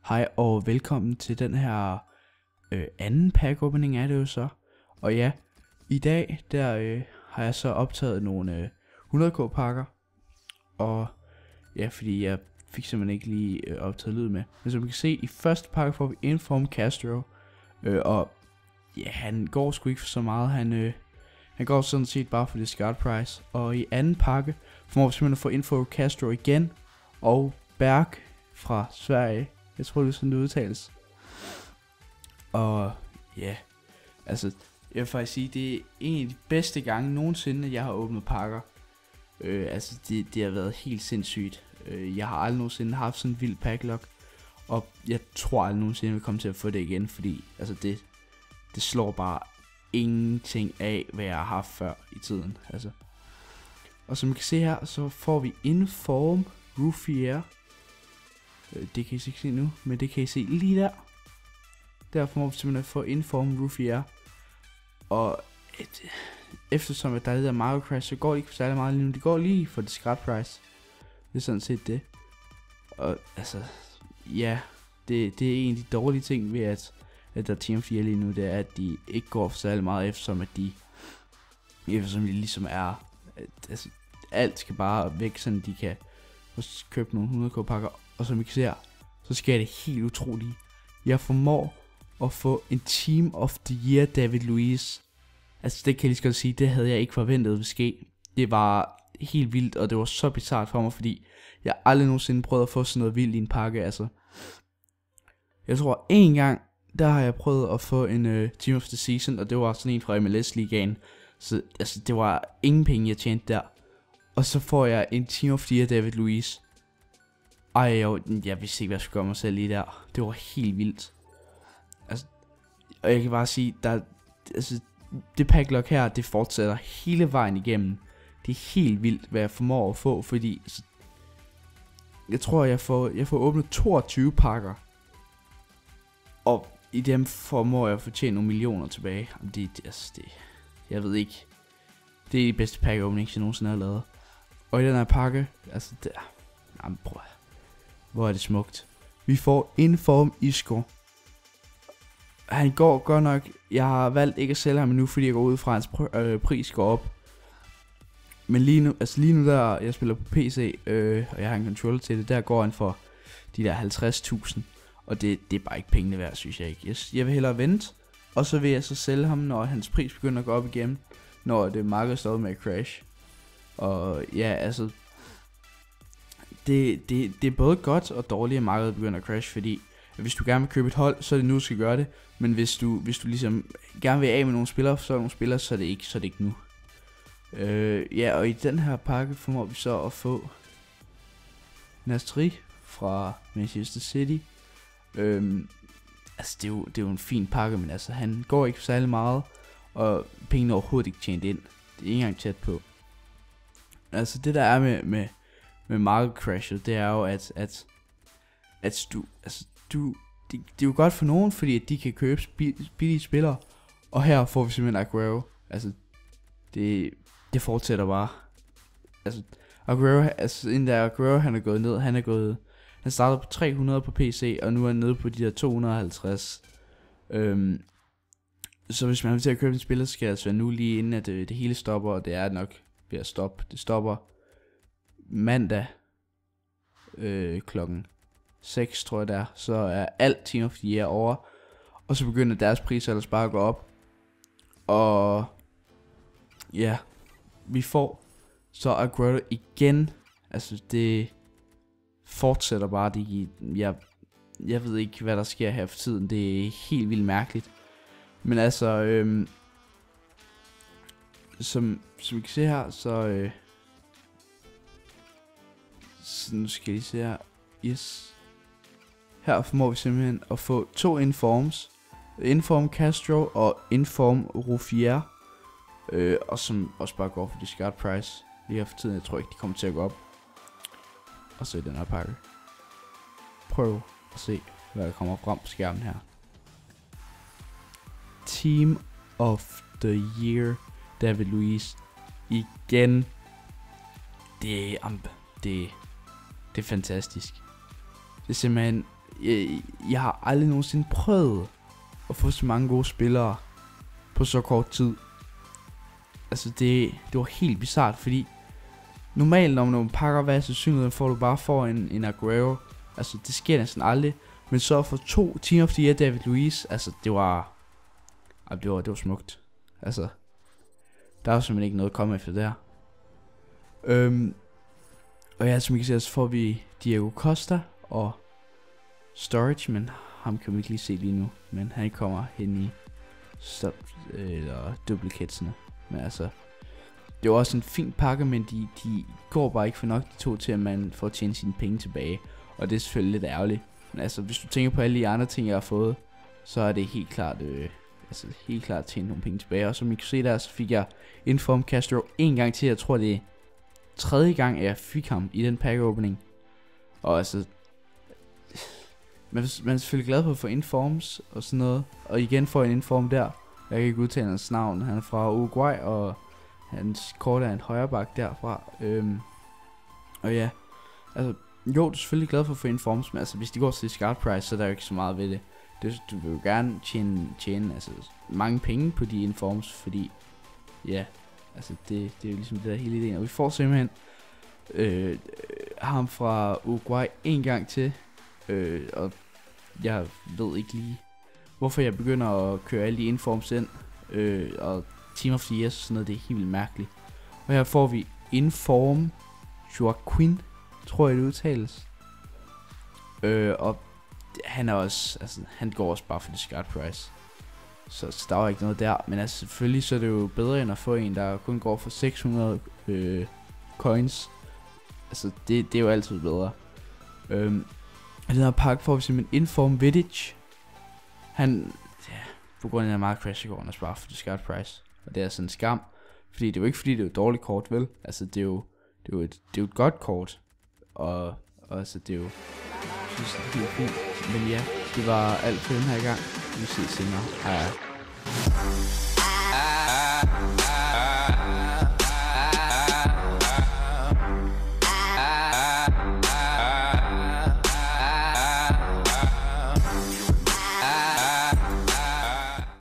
Hej og velkommen til den her anden pack opening er det jo så. Og ja, i dag der har jeg så optaget nogle 100k pakker. Og ja, fordi jeg fik simpelthen ikke lige optaget lyd med. Men som I kan se, i første pakke får vi Inform Castro. Og ja, han går sgu ikke for så meget. Han går sådan set bare for discard price. Og i anden pakke får vi simpelthen at få Inform Castro igen. Og Berg fra Sverige. Jeg tror det er sådan det udtales. Og ja, altså jeg vil faktisk sige, det er en af de bedste gange nogensinde, jeg har åbnet pakker. Altså det har været helt sindssygt. Jeg har aldrig nogensinde haft sådan en vild packlock. Og jeg tror aldrig nogensinde, vi kommer til at få det igen. Fordi altså det slår bare ingenting af, hvad jeg har haft før i tiden. Altså. Og som I kan se her, så får vi Inform Ruffier. Det kan I ikke se nu, men det kan I se lige der. Derfor må vi simpelthen få Inform Ruffier. Og eftersom at der er det der Mario Crash, så går det ikke for særlig meget lige nu. Det går lige for discard price. Det er sådan set det. Og altså, ja, det er en af de dårlige ting ved at der er Team 4 lige nu, det er at de ikke går for særlig meget, eftersom de ligesom er, altså alt skal bare væk, sådan de kan købe nogle 100k pakker. Og som I kan se her, så sker det helt utroligt. Jeg formår at få en Team of the Year David Luiz. Altså det kan jeg lige så godt sige, det havde jeg ikke forventet ville ske. Det var helt vildt, og det var så bizarrt for mig, fordi jeg aldrig nogensinde prøvet at få sådan noget vildt i en pakke. Altså, jeg tror en gang, der har jeg prøvet at få en Team of the Season, og det var sådan en fra MLS ligaen. Så altså, det var ingen penge jeg tjente der. Og så får jeg en Team of the Year David Luiz. Ej, jeg vidste ikke, hvad jeg skulle gøre mig selv lige der. Det var helt vildt. Altså, og jeg kan bare sige, altså, det packlock her, det fortsætter hele vejen igennem. Det er helt vildt, hvad jeg formår at få, fordi altså, jeg tror, jeg får åbnet 22 pakker. Og i dem formår jeg at fortjene nogle millioner tilbage. Jeg ved ikke. Det er de bedste pack openings, jeg nogensinde har lavet. Og i den her pakke, altså jamen, prøv. Hvor er det smukt. Vi får Inform Isco. Han går godt nok. Jeg har valgt ikke at sælge ham nu, fordi jeg går ud fra, hans pris går op. Men lige nu der jeg spiller på PC, og jeg har en controller til det, der går han for de der 50.000. Og det er bare ikke pengene værd, synes jeg ikke. Jeg vil hellere vente, og så vil jeg så sælge ham, når hans pris begynder at gå op igen. Når det marked står med at crash. Og ja, altså det er både godt og dårligt, at markedet begynder at crash, fordi hvis du gerne vil købe et hold, så er det nu, du skal gøre det. Men hvis du ligesom gerne vil af med nogle spillere, så er det ikke nu. Ja, og i den her pakke formår vi så at få Nastri fra Manchester City. Altså det er jo en fin pakke, men altså han går ikke særlig meget, og pengene overhovedet ikke tjent ind. Det er ikke engang tæt på. Altså det der er med market crashet, det er jo at det er jo godt for nogen, fordi at de kan købe billige spillere. Og her får vi simpelthen Aguero. Altså det fortsætter bare. Altså Aguero, altså inden der Aguero han er gået ned, han startede på 300 på PC, og nu er han nede på de der 250. Så hvis man vil til at købe en spiller, så skal jeg altså nu lige inden at det hele stopper, og det er nok ved at stoppe. Det stopper mandag klokken 6, tror jeg der. Så er alt Team of the Year over, og så begynder deres priser ellers bare at gå op. Og ja, vi får så Aguero igen. Altså det fortsætter bare. Jeg ved ikke, hvad der sker her for tiden. Det er helt vildt mærkeligt. Men altså som vi kan se her, så nu skal I se her. Yes. Her formår vi simpelthen at få 2 Informs. Inform Castro og Inform Ruffier. Og som også bare går for discard price. Lige her for tiden, jeg tror ikke de kommer til at gå op. Og så i den her pakke. Prøv at se, hvad der kommer frem på skærmen her. Team of the Year David Luiz. Igen. Det er fantastisk. Det er simpelthen jeg har aldrig nogensinde prøvet at få så mange gode spillere på så kort tid. Altså det var helt bizart, fordi normalt når man pakker hver sandsynlighed, får du bare for en Aguero. Altså det sker næsten aldrig. Men så for 2 Team of the Year David Luiz, altså det var smukt. Altså der var simpelthen ikke noget at komme efter der. Og ja, som I kan se, så får vi Diego Costa og Sturridge, men ham kan vi ikke lige se lige nu. Men han kommer hen i duplicatesene. Men altså, det var også en fin pakke, men de går bare ikke for nok de to til, at man får tjent sine penge tilbage. Og det er selvfølgelig lidt ærgerligt. Men altså, hvis du tænker på alle de andre ting, jeg har fået, så er det helt klart tjent nogle penge tilbage. Og som I kan se der, så fik jeg Inform Castro en gang til. Jeg tror det er 3. gang, jeg fik ham i den pack opening. Og altså, man er selvfølgelig glad for at få informs og sådan noget. Og igen får jeg en inform der. Jeg kan ikke udtale hans navn. Han er fra Uruguay, og hans kort er en højreback derfra. Og ja, altså, jo, du er selvfølgelig glad for at få informs, men altså, hvis de går til discard price, så er der jo ikke så meget ved det. Du vil jo gerne tjene altså, mange penge på de informs, fordi ja, altså det er jo ligesom det der hele ideen. Og vi får simpelthen ham fra Uruguay en gang til. Og jeg ved ikke lige hvorfor jeg begynder at køre alle de informs ind. Og Team of the Year, sådan noget, det er helt vildt mærkeligt. Og her får vi Inform Joaquin, tror jeg det udtales. Og han er også, altså han går også bare for discard price. Så der var ikke noget der. Men altså selvfølgelig så er det jo bedre end at få en, der kun går for 600 coins. Altså det er jo altid bedre. Og den her pakke får vi simpelthen Inform Vidic. Han, ja, på grund af den meget crash i går, han er bare for discard price. Og det er sådan en skam. Fordi det er jo ikke fordi det er et dårligt kort, vel? Altså det er jo et godt kort. Og altså det er jo, synes det er helt fint. Men ja, det var alt for den her gang. Vi ses senere. Hej.